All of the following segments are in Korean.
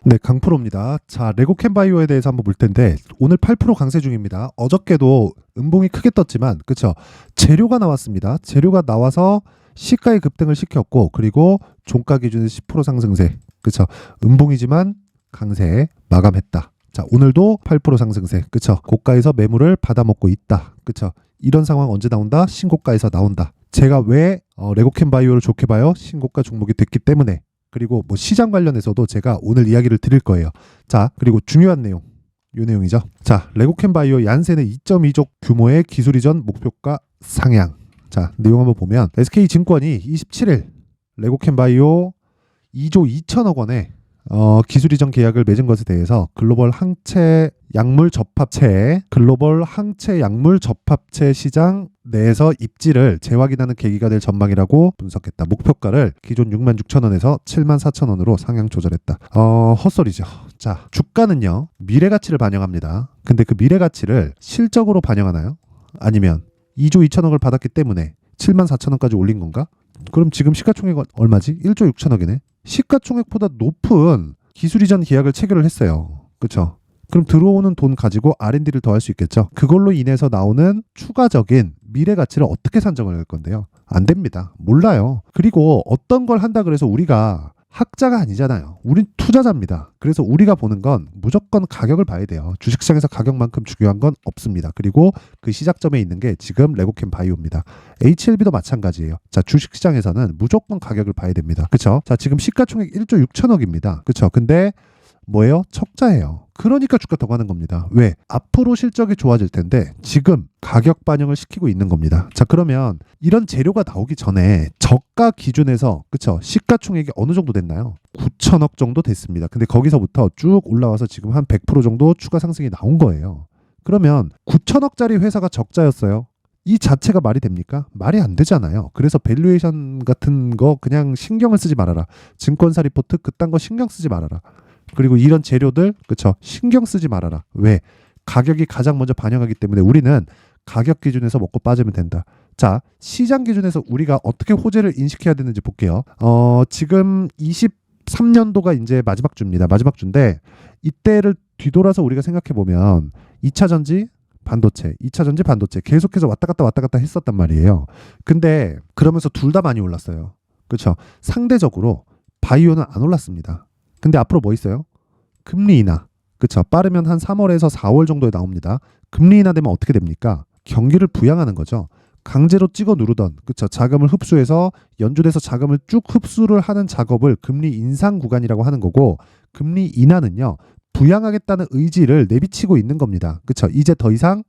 네, 강프로입니다. 자, 레고캔바이오에 대해서 한번 볼 텐데 오늘 8% 강세 중입니다. 어저께도 음봉이 크게 떴지만 그쵸? 재료가 나왔습니다. 재료가 나와서 시가의 급등을 시켰고 그리고 종가 기준에서 10% 상승세. 그쵸? 음봉이지만 강세 마감했다. 자, 오늘도 8% 상승세. 그쵸? 고가에서 매물을 받아먹고 있다. 그쵸? 이런 상황 언제 나온다? 신고가에서 나온다. 제가 왜 레고캔바이오를 좋게 봐요? 신고가 종목이 됐기 때문에. 그리고 뭐 시장 관련해서도 제가 오늘 이야기를 드릴 거예요. 자, 그리고 중요한 내용. 이 내용이죠. 자, 레고캔바이오 얀센의 2.2조 규모의 기술 이전 목표가 상향. 자, 내용 한번 보면 SK증권이 27일 레고캔바이오 2조 2천억 원의 기술 이전 계약을 맺은 것에 대해서 글로벌 항체 약물 접합체 시장 내에서 입지를 재확인하는 계기가 될 전망이라고 분석했다. 목표가를 기존 66,000원에서 74,000원으로 상향 조절했다. 헛소리죠. 자, 주가는요, 미래 가치를 반영합니다. 근데 그 미래 가치를 실적으로 반영하나요? 아니면 2조 2천억을 받았기 때문에 74,000원까지 올린 건가? 그럼 지금 시가총액은 얼마지? 1조 6천억이네. 시가총액보다 높은 기술 이전 계약을 체결을 했어요. 그렇죠? 그럼 들어오는 돈 가지고 R&D를 더 할 수 있겠죠. 그걸로 인해서 나오는 추가적인 미래 가치를 어떻게 산정을 할 건데요? 안 됩니다. 몰라요. 그리고 어떤 걸 한다 그래서 우리가 학자가 아니잖아요. 우린 투자자입니다. 그래서 우리가 보는 건 무조건 가격을 봐야 돼요. 주식시장에서 가격만큼 중요한 건 없습니다. 그리고 그 시작점에 있는 게 지금 레고캔바이오입니다. HLB도 마찬가지예요. 자, 주식시장에서는 무조건 가격을 봐야 됩니다. 그렇죠? 자, 지금 시가총액 1조 6천억입니다. 그렇죠? 근데 뭐예요? 적자예요. 그러니까 주가 더 가는 겁니다. 왜? 앞으로 실적이 좋아질 텐데 지금 가격 반영을 시키고 있는 겁니다. 자, 그러면 이런 재료가 나오기 전에 저가 기준에서 그쵸? 시가총액이 어느 정도 됐나요? 9천억 정도 됐습니다. 근데 거기서부터 쭉 올라와서 지금 한 100% 정도 추가 상승이 나온 거예요. 그러면 9천억짜리 회사가 적자였어요. 이 자체가 말이 됩니까? 말이 안 되잖아요. 그래서 밸류에이션 같은 거 그냥 신경을 쓰지 말아라. 증권사 리포트 그딴 거 신경 쓰지 말아라. 그리고 이런 재료들 그쵸? 신경 쓰지 말아라. 왜? 가격이 가장 먼저 반영하기 때문에 우리는 가격 기준에서 먹고 빠지면 된다. 자, 시장 기준에서 우리가 어떻게 호재를 인식해야 되는지 볼게요. 지금 23년도가 이제 마지막 주입니다. 마지막 주인데 이때를 뒤돌아서 우리가 생각해 보면 2차 전지 반도체, 2차 전지 반도체 계속해서 왔다 갔다 했었단 말이에요. 근데 그러면서 둘 다 많이 올랐어요. 그렇죠? 상대적으로 바이오는 안 올랐습니다. 근데 앞으로 뭐 있어요? 금리 인하. 그쵸? 빠르면 한 3월에서 4월 정도에 나옵니다. 금리 인하되면 어떻게 됩니까? 경기를 부양하는 거죠. 강제로 찍어 누르던 그쵸? 자금을 흡수해서 연준에서 자금을 쭉 흡수를 하는 작업을 금리 인상 구간이라고 하는 거고 금리 인하는요. 부양하겠다는 의지를 내비치고 있는 겁니다. 그쵸? 이제 더 이상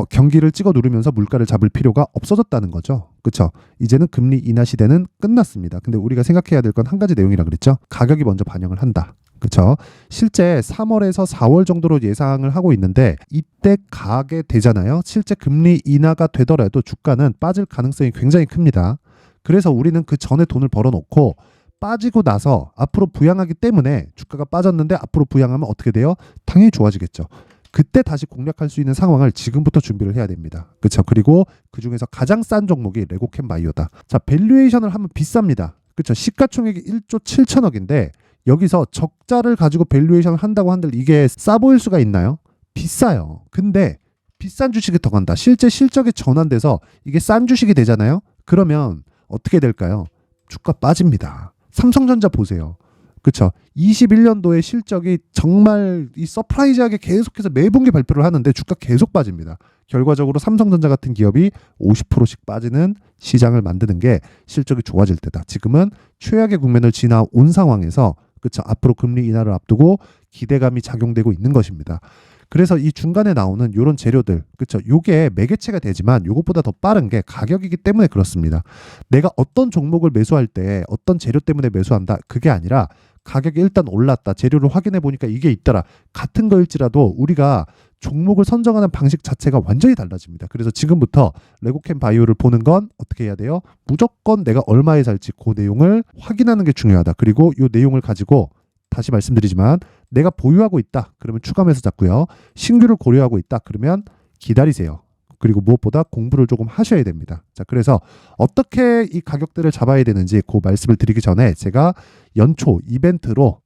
경기를 찍어 누르면서 물가를 잡을 필요가 없어졌다는 거죠. 그쵸? 이제는 금리 인하 시대는 끝났습니다. 근데 우리가 생각해야 될 건 한 가지 내용이라 그랬죠. 가격이 먼저 반영을 한다. 그쵸? 실제 3월에서 4월 정도로 예상을 하고 있는데 이때 가게 되잖아요. 실제 금리 인하가 되더라도 주가는 빠질 가능성이 굉장히 큽니다. 그래서 우리는 그 전에 돈을 벌어놓고 빠지고 나서 앞으로 부양하기 때문에 주가가 빠졌는데 앞으로 부양하면 어떻게 돼요? 당연히 좋아지겠죠. 그때 다시 공략할 수 있는 상황을 지금부터 준비를 해야 됩니다. 그렇죠? 그리고 그중에서 가장 싼 종목이 레고캔바이오다. 자, 밸류에이션을 하면 비쌉니다. 그렇죠? 시가총액이 1조 7천억인데 여기서 적자를 가지고 밸류에이션을 한다고 한들 이게 싸 보일 수가 있나요? 비싸요. 근데 비싼 주식이 더 간다. 실제 실적이 전환돼서 이게 싼 주식이 되잖아요. 그러면 어떻게 될까요? 주가 빠집니다. 삼성전자 보세요. 그쵸? 21년도에 실적이 정말 이 서프라이즈하게 계속해서 매분기 발표를 하는데 주가 계속 빠집니다. 결과적으로 삼성전자 같은 기업이 50%씩 빠지는 시장을 만드는 게 실적이 좋아질 때다. 지금은 최악의 국면을 지나온 상황에서 그쵸? 앞으로 금리 인하를 앞두고 기대감이 작용되고 있는 것입니다. 그래서 이 중간에 나오는 이런 재료들, 그쵸? 요게 매개체가 되지만 요것보다 더 빠른 게 가격이기 때문에 그렇습니다. 내가 어떤 종목을 매수할 때 어떤 재료 때문에 매수한다. 그게 아니라 가격이 일단 올랐다. 재료를 확인해 보니까 이게 있더라. 같은 거일지라도 우리가 종목을 선정하는 방식 자체가 완전히 달라집니다. 그래서 지금부터 레고캔바이오를 보는 건 어떻게 해야 돼요? 무조건 내가 얼마에 살지 그 내용을 확인하는 게 중요하다. 그리고 이 내용을 가지고 다시 말씀드리지만 내가 보유하고 있다. 그러면 추가 매수 잡고요. 신규를 고려하고 있다. 그러면 기다리세요. 그리고 무엇보다 공부를 조금 하셔야 됩니다. 자, 그래서 어떻게 이 가격들을 잡아야 되는지 그 말씀을 드리기 전에 제가 연초 이벤트로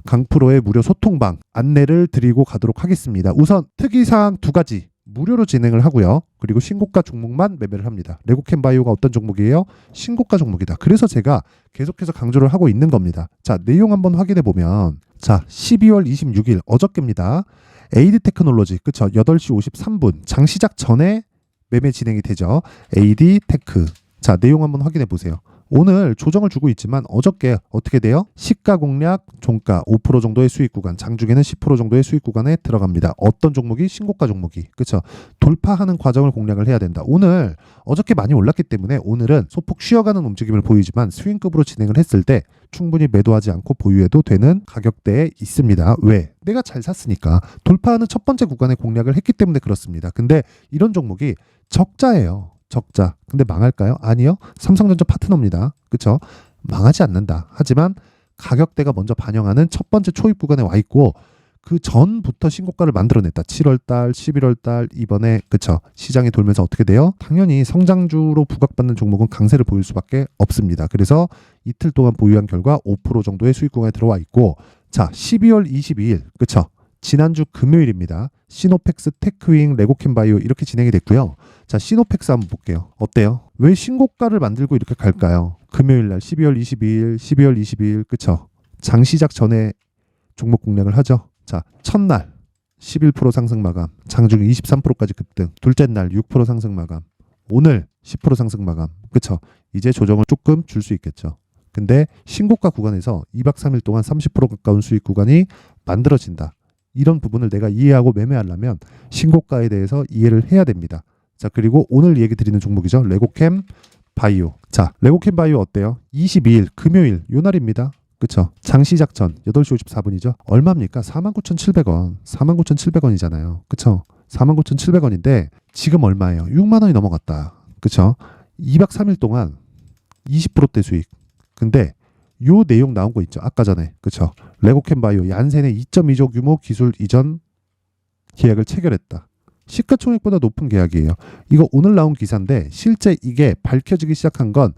강프로의 무료 소통방 안내를 드리고 가도록 하겠습니다. 우선 특이사항 2가지 무료로 진행을 하고요. 그리고 신고가 종목만 매매를 합니다. 레고캠바이오가 어떤 종목이에요? 신고가 종목이다. 그래서 제가 계속해서 강조를 하고 있는 겁니다. 자, 내용 한번 확인해 보면 자, 12월 26일 어저께입니다. AD 테크놀로지 그쵸? 8시 53분 장 시작 전에 매매 진행이 되죠. AD 테크. 자, 내용 한번 확인해 보세요. 오늘 조정을 주고 있지만 어저께 어떻게 돼요? 시가 공략, 종가 5% 정도의 수익 구간, 장중에는 10% 정도의 수익 구간에 들어갑니다. 어떤 종목이? 신고가 종목이. 그렇죠? 돌파하는 과정을 공략을 해야 된다. 오늘 어저께 많이 올랐기 때문에 오늘은 소폭 쉬어가는 움직임을 보이지만 스윙급으로 진행을 했을 때 충분히 매도하지 않고 보유해도 되는 가격대에 있습니다. 왜? 내가 잘 샀으니까. 돌파하는 첫 번째 구간에 공략을 했기 때문에 그렇습니다. 근데 이런 종목이 적자예요. 적자. 근데 망할까요? 아니요. 삼성전자 파트너입니다. 그쵸? 망하지 않는다. 하지만 가격대가 먼저 반영하는 첫 번째 초입 구간에 와 있고 그 전부터 신고가를 만들어냈다. 7월달, 11월달 이번에 그쵸? 시장이 돌면서 어떻게 돼요? 당연히 성장주로 부각받는 종목은 강세를 보일 수밖에 없습니다. 그래서 이틀 동안 보유한 결과 5% 정도의 수익 구간에 들어와 있고 자 12월 22일 그쵸? 지난주 금요일입니다. 시노펙스, 테크윙, 레고캠바이오 이렇게 진행이 됐고요. 자, 시노펙스 한번 볼게요. 어때요? 왜 신고가를 만들고 이렇게 갈까요? 금요일날 12월 22일, 12월 22일 그쵸? 장 시작 전에 종목 공략을 하죠. 자, 첫날 11% 상승 마감, 장중 23%까지 급등, 둘째 날 6% 상승 마감, 오늘 10% 상승 마감, 그쵸? 이제 조정을 조금 줄 수 있겠죠. 근데 신고가 구간에서 2박 3일 동안 30% 가까운 수익 구간이 만들어진다. 이런 부분을 내가 이해하고 매매하려면 신고가에 대해서 이해를 해야 됩니다. 자, 그리고 오늘 얘기 드리는 종목이죠. 레고캠 바이오. 자, 레고캠 바이오 어때요? 22일 금요일 요 날입니다. 그쵸? 장 시작 전 8시 54분이죠. 얼마입니까? 49,700원. 49,700원이잖아요. 그쵸? 49,700원인데 지금 얼마예요? 6만 원이 넘어갔다. 그쵸? 2박 3일 동안 20%대 수익. 근데 요 내용 나온 거 있죠. 아까 전에. 그쵸? 레고캠 바이오 얀센의 2.2조 규모 기술 이전 계약을 체결했다. 시가총액보다 높은 계약이에요. 이거 오늘 나온 기사인데 실제 이게 밝혀지기 시작한 건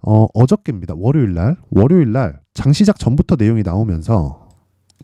어저께입니다. 월요일날 장 시작 전부터 내용이 나오면서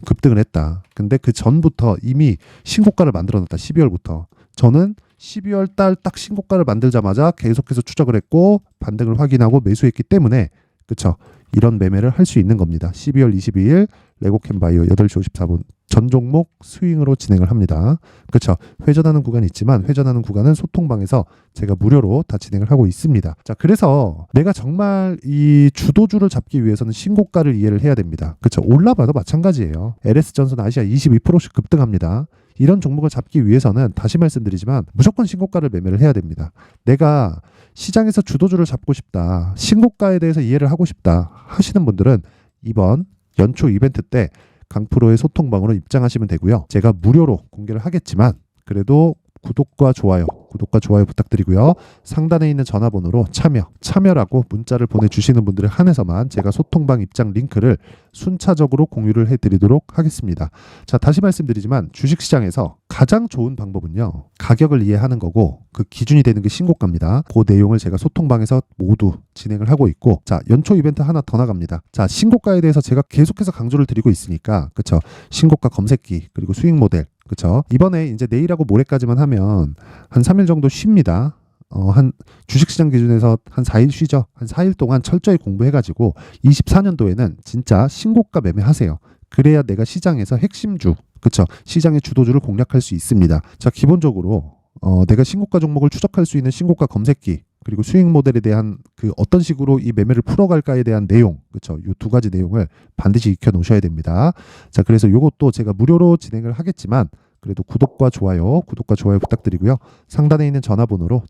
급등을 했다. 근데 그 전부터 이미 신고가를 만들어놨다. 12월부터. 저는 12월 달 딱 신고가를 만들자마자 계속해서 추적을 했고 반등을 확인하고 매수했기 때문에 그쵸? 이런 매매를 할 수 있는 겁니다. 12월 22일 레고캠바이오 8시 54분 전 종목 스윙으로 진행을 합니다. 그렇죠. 회전하는 구간이 있지만 회전하는 구간은 소통방에서 제가 무료로 다 진행을 하고 있습니다. 자, 그래서 내가 정말 이 주도주를 잡기 위해서는 신고가를 이해를 해야 됩니다. 그렇죠. 올라봐도 마찬가지예요. LS전선 아시아 22%씩 급등합니다. 이런 종목을 잡기 위해서는 다시 말씀드리지만 무조건 신고가를 매매를 해야 됩니다. 내가 시장에서 주도주를 잡고 싶다. 신고가에 대해서 이해를 하고 싶다 하시는 분들은 이번 연초 이벤트 때 강프로의 소통방으로 입장하시면 되고요. 제가 무료로 공개를 하겠지만 그래도 구독과 좋아요 부탁드리고요. 상단에 있는 전화번호로 참여라고 문자를 보내주시는 분들에 한해서만 제가 소통방 입장 링크를 순차적으로 공유를 해드리도록 하겠습니다. 자, 다시 말씀드리지만 주식시장에서 가장 좋은 방법은요. 가격을 이해하는 거고 그 기준이 되는 게 신고가입니다. 그 내용을 제가 소통방에서 모두 진행을 하고 있고 자, 연초 이벤트 하나 더 나갑니다. 자, 신고가에 대해서 제가 계속해서 강조를 드리고 있으니까 그쵸? 신고가 검색기 그리고 수익 모델 그쵸? 이번에 이제 내일하고 모레까지만 하면 한 3일 정도 쉽니다. 한 주식시장 기준에서 한 4일 쉬죠. 한 4일 동안 철저히 공부해가지고 24년도에는 진짜 신고가 매매하세요. 그래야 내가 시장에서 핵심주, 그쵸? 시장의 주도주를 공략할 수 있습니다. 자, 기본적으로 내가 신고가 종목을 추적할 수 있는 신고가 검색기 그리고 수익 모델에 대한 그 어떤 식으로 이 매매를 풀어갈까에 대한 내용, 그렇죠? 이 두 가지 내용을 반드시 익혀 놓으셔야 됩니다. 자, 그래서 요것도 제가 무료로 진행을 하겠지만 그래도 구독과 좋아요 부탁드리고요. 상단에 있는 전화번호로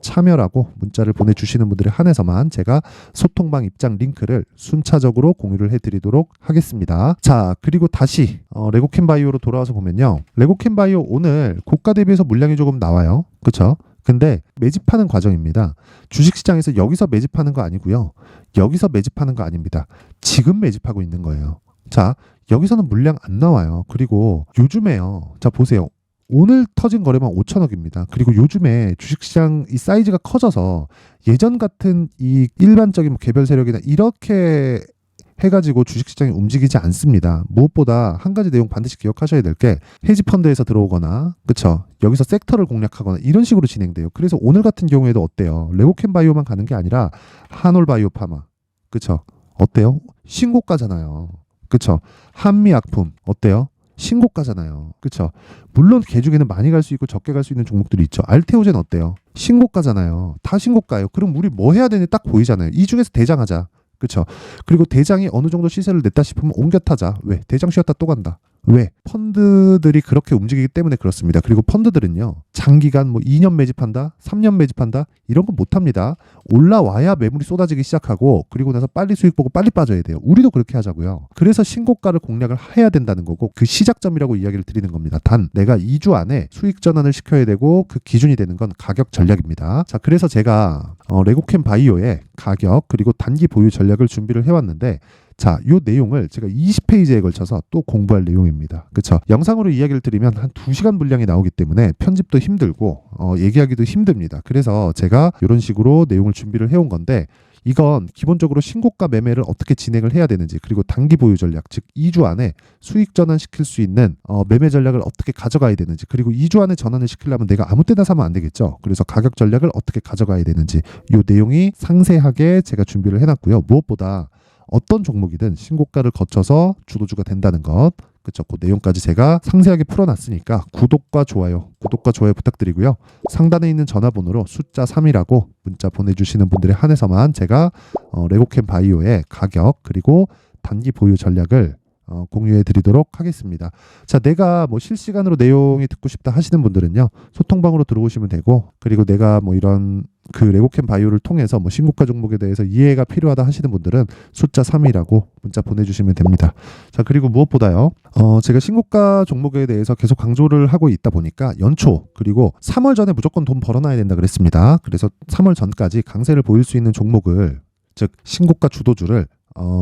참여라고 문자를 보내주시는 분들에 한해서만 제가 소통방 입장 링크를 순차적으로 공유를 해드리도록 하겠습니다. 자, 그리고 다시 레고캠바이오로 돌아와서 보면요. 레고캠바이오 오늘 고가 대비해서 물량이 조금 나와요. 그렇죠? 근데 매집하는 과정입니다. 주식시장에서 여기서 매집하는 거 아니고요. 여기서 매집하는 거 아닙니다. 지금 매집하고 있는 거예요. 자, 여기서는 물량 안 나와요. 그리고 요즘에요. 자, 보세요. 오늘 터진 거래만 5천억입니다. 그리고 요즘에 주식시장 이 사이즈가 커져서 예전 같은 이 일반적인 개별 세력이나 이렇게 해가지고 주식시장이 움직이지 않습니다. 무엇보다 한 가지 내용 반드시 기억하셔야 될 게 헤지펀드에서 들어오거나 그쵸? 여기서 섹터를 공략하거나 이런 식으로 진행돼요. 그래서 오늘 같은 경우에도 어때요? 레고캠 바이오만 가는 게 아니라 한올바이오 파마 그쵸? 어때요? 신고가잖아요. 그쵸? 한미약품 어때요? 신고가잖아요. 그쵸? 물론 개 중에는 많이 갈 수 있고 적게 갈 수 있는 종목들이 있죠. 알테오젠 어때요? 신고가잖아요. 다 신고가예요. 그럼 우리 뭐 해야 되는지 딱 보이잖아요. 이 중에서 대장하자. 그쵸? 그리고 대장이 어느 정도 시세를 냈다 싶으면 옮겨 타자. 왜? 대장 쉬었다 또 간다. 왜? 펀드들이 그렇게 움직이기 때문에 그렇습니다. 그리고 펀드들은요. 장기간 뭐 2년 매집한다, 3년 매집한다 이런 건 못합니다. 올라와야 매물이 쏟아지기 시작하고 그리고 나서 빨리 수익 보고 빨리 빠져야 돼요. 우리도 그렇게 하자고요. 그래서 신고가를 공략을 해야 된다는 거고 그 시작점이라고 이야기를 드리는 겁니다. 단 내가 2주 안에 수익 전환을 시켜야 되고 그 기준이 되는 건 가격 전략입니다. 자, 그래서 제가 레고캠 바이오의 가격 그리고 단기 보유 전략을 준비를 해왔는데 자, 요 내용을 제가 20페이지에 걸쳐서 또 공부할 내용입니다. 그쵸? 영상으로 이야기를 드리면 한 2시간 분량이 나오기 때문에 편집도 힘들고 얘기하기도 힘듭니다. 그래서 제가 이런 식으로 내용을 준비를 해온 건데 이건 기본적으로 신고가 매매를 어떻게 진행을 해야 되는지 그리고 단기 보유 전략 즉 2주 안에 수익 전환시킬 수 있는 매매 전략을 어떻게 가져가야 되는지 그리고 2주 안에 전환을 시키려면 내가 아무 때나 사면 안 되겠죠. 그래서 가격 전략을 어떻게 가져가야 되는지 이 내용이 상세하게 제가 준비를 해놨고요. 무엇보다 어떤 종목이든 신고가를 거쳐서 주도주가 된다는 것 그쵸? 그 내용까지 제가 상세하게 풀어놨으니까 구독과 좋아요 부탁드리고요. 상단에 있는 전화번호로 숫자 3이라고 문자 보내주시는 분들에 한해서만 제가 레고캠 바이오의 가격 그리고 단기 보유 전략을 공유해 드리도록 하겠습니다. 자, 내가 뭐 실시간으로 내용이 듣고 싶다 하시는 분들은요. 소통방으로 들어오시면 되고 그리고 내가 뭐 이런 그 레고캠 바이오를 통해서 뭐 신고가 종목에 대해서 이해가 필요하다 하시는 분들은 숫자 3이라고 문자 보내주시면 됩니다. 자, 그리고 무엇보다요. 제가 신고가 종목에 대해서 계속 강조를 하고 있다 보니까 연초 그리고 3월 전에 무조건 돈 벌어놔야 된다 그랬습니다. 그래서 3월 전까지 강세를 보일 수 있는 종목을 즉 신고가 주도주를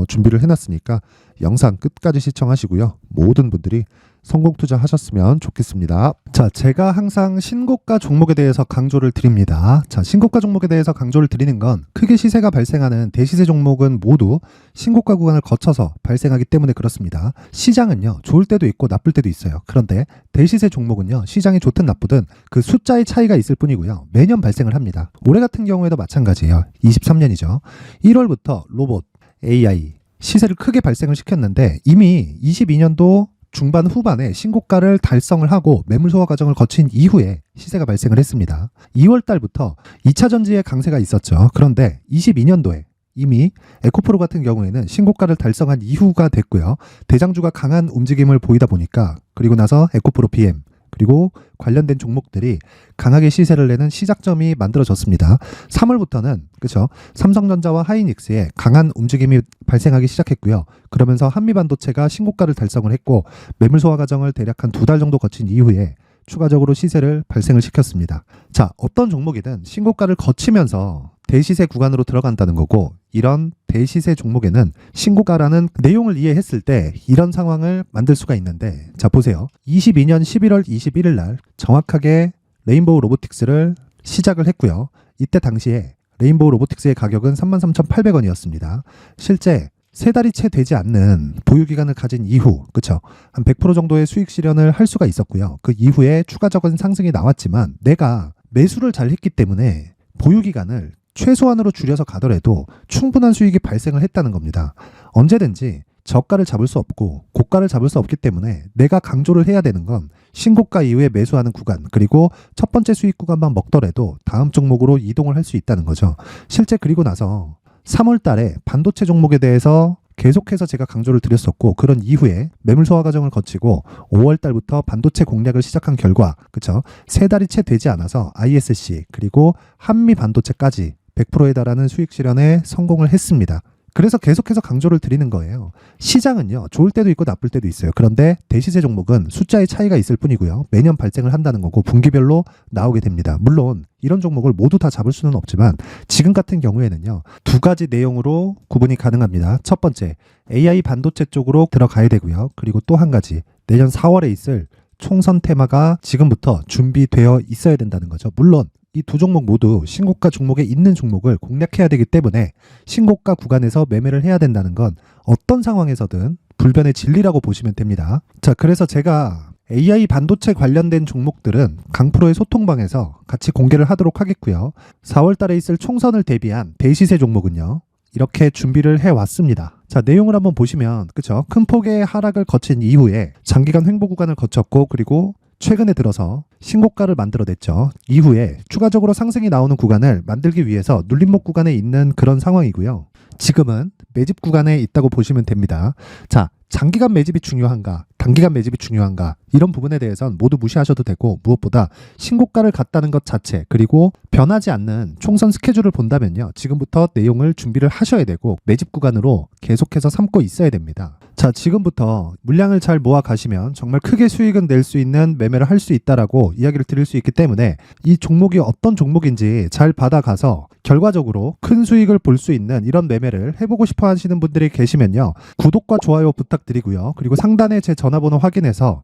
준비를 해놨으니까 영상 끝까지 시청하시고요. 모든 분들이 성공 투자하셨으면 좋겠습니다. 자, 제가 항상 신고가 종목에 대해서 강조를 드립니다. 자, 신고가 종목에 대해서 강조를 드리는 건 크게 시세가 발생하는 대시세 종목은 모두 신고가 구간을 거쳐서 발생하기 때문에 그렇습니다. 시장은요, 좋을 때도 있고 나쁠 때도 있어요. 그런데 대시세 종목은요, 시장이 좋든 나쁘든 그 숫자의 차이가 있을 뿐이고요. 매년 발생을 합니다. 올해 같은 경우에도 마찬가지예요. 23년이죠. 1월부터 로봇, AI, 시세를 크게 발생을 시켰는데 이미 22년도 중반 후반에 신고가를 달성을 하고 매물 소화 과정을 거친 이후에 시세가 발생을 했습니다. 2월 달부터 2차 전지의 강세가 있었죠. 그런데 22년도에 이미 에코프로 같은 경우에는 신고가를 달성한 이후가 됐고요. 대장주가 강한 움직임을 보이다 보니까 그리고 나서 에코프로 PM 그리고 관련된 종목들이 강하게 시세를 내는 시작점이 만들어졌습니다. 3월부터는 그렇죠. 삼성전자와 하이닉스의 강한 움직임이 발생하기 시작했고요. 그러면서 한미반도체가 신고가를 달성을 했고 매물 소화 과정을 대략 한 2달 정도 거친 이후에 추가적으로 시세를 발생을 시켰습니다. 자, 어떤 종목이든 신고가를 거치면서 대시세 구간으로 들어간다는 거고 이런 대시세 종목에는 신고가라는 내용을 이해했을 때 이런 상황을 만들 수가 있는데 자, 보세요. 22년 11월 21일 날 정확하게 레인보우 로보틱스를 시작을 했고요. 이때 당시에 레인보우 로보틱스의 가격은 33,800원이었습니다. 실제 3달이 채 되지 않는 보유기간을 가진 이후, 그쵸? 한 100% 정도의 수익 실현을 할 수가 있었고요. 그 이후에 추가적인 상승이 나왔지만 내가 매수를 잘 했기 때문에 보유기간을 최소한으로 줄여서 가더라도 충분한 수익이 발생을 했다는 겁니다. 언제든지 저가를 잡을 수 없고 고가를 잡을 수 없기 때문에 내가 강조를 해야 되는 건 신고가 이후에 매수하는 구간 그리고 첫 번째 수익 구간만 먹더라도 다음 종목으로 이동을 할 수 있다는 거죠. 실제 그리고 나서 3월 달에 반도체 종목에 대해서 계속해서 제가 강조를 드렸었고 그런 이후에 매물 소화 과정을 거치고 5월 달부터 반도체 공략을 시작한 결과 그쵸? 3달이 채 되지 않아서 ISC 그리고 한미 반도체까지 100%에 달하는 수익 실현에 성공을 했습니다. 그래서 계속해서 강조를 드리는 거예요. 시장은요, 좋을 때도 있고 나쁠 때도 있어요. 그런데 대시세 종목은 숫자의 차이가 있을 뿐이고요. 매년 발생을 한다는 거고 분기별로 나오게 됩니다. 물론 이런 종목을 모두 다 잡을 수는 없지만 지금 같은 경우에는요, 2가지 내용으로 구분이 가능합니다. 첫 번째, AI 반도체 쪽으로 들어가야 되고요. 그리고 또 한 가지, 내년 4월에 있을 총선 테마가 지금부터 준비되어 있어야 된다는 거죠. 물론 이 두 종목 모두 신고가 종목에 있는 종목을 공략해야 되기 때문에 신고가 구간에서 매매를 해야 된다는 건 어떤 상황에서든 불변의 진리라고 보시면 됩니다. 자, 그래서 제가 AI 반도체 관련된 종목들은 강프로의 소통방에서 같이 공개를 하도록 하겠고요. 4월 달에 있을 총선을 대비한 대시세 종목은요, 이렇게 준비를 해왔습니다. 자, 내용을 한번 보시면, 그쵸? 큰 폭의 하락을 거친 이후에 장기간 횡보 구간을 거쳤고, 그리고 최근에 들어서 신고가를 만들어냈죠. 이후에 추가적으로 상승이 나오는 구간을 만들기 위해서 눌림목 구간에 있는 그런 상황이고요. 지금은 매집 구간에 있다고 보시면 됩니다. 자, 장기간 매집이 중요한가, 단기간 매집이 중요한가, 이런 부분에 대해서는 모두 무시하셔도 되고, 무엇보다 신고가를 갔다는 것 자체, 그리고 변하지 않는 총선 스케줄을 본다면요, 지금부터 내용을 준비를 하셔야 되고 매집 구간으로 계속해서 삼고 있어야 됩니다. 자, 지금부터 물량을 잘 모아 가시면 정말 크게 수익은 낼 수 있는 매매를 할 수 있다라고 이야기를 드릴 수 있기 때문에 이 종목이 어떤 종목인지 잘 받아가서 결과적으로 큰 수익을 볼 수 있는 이런 매매를 해보고 싶어 하시는 분들이 계시면요, 구독과 좋아요 부탁드리고요. 그리고 상단에 제 전화번호 확인해서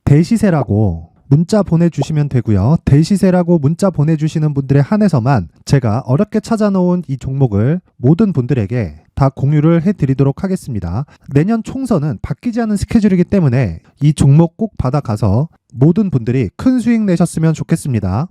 대시세라고 문자 보내주시면 되고요. 대시세라고 문자 보내주시는 분들에 한해서만 제가 어렵게 찾아놓은 이 종목을 모든 분들에게 다 공유를 해드리도록 하겠습니다. 내년 총선은 바뀌지 않은 스케줄이기 때문에 이 종목 꼭 받아가서 모든 분들이 큰 수익 내셨으면 좋겠습니다.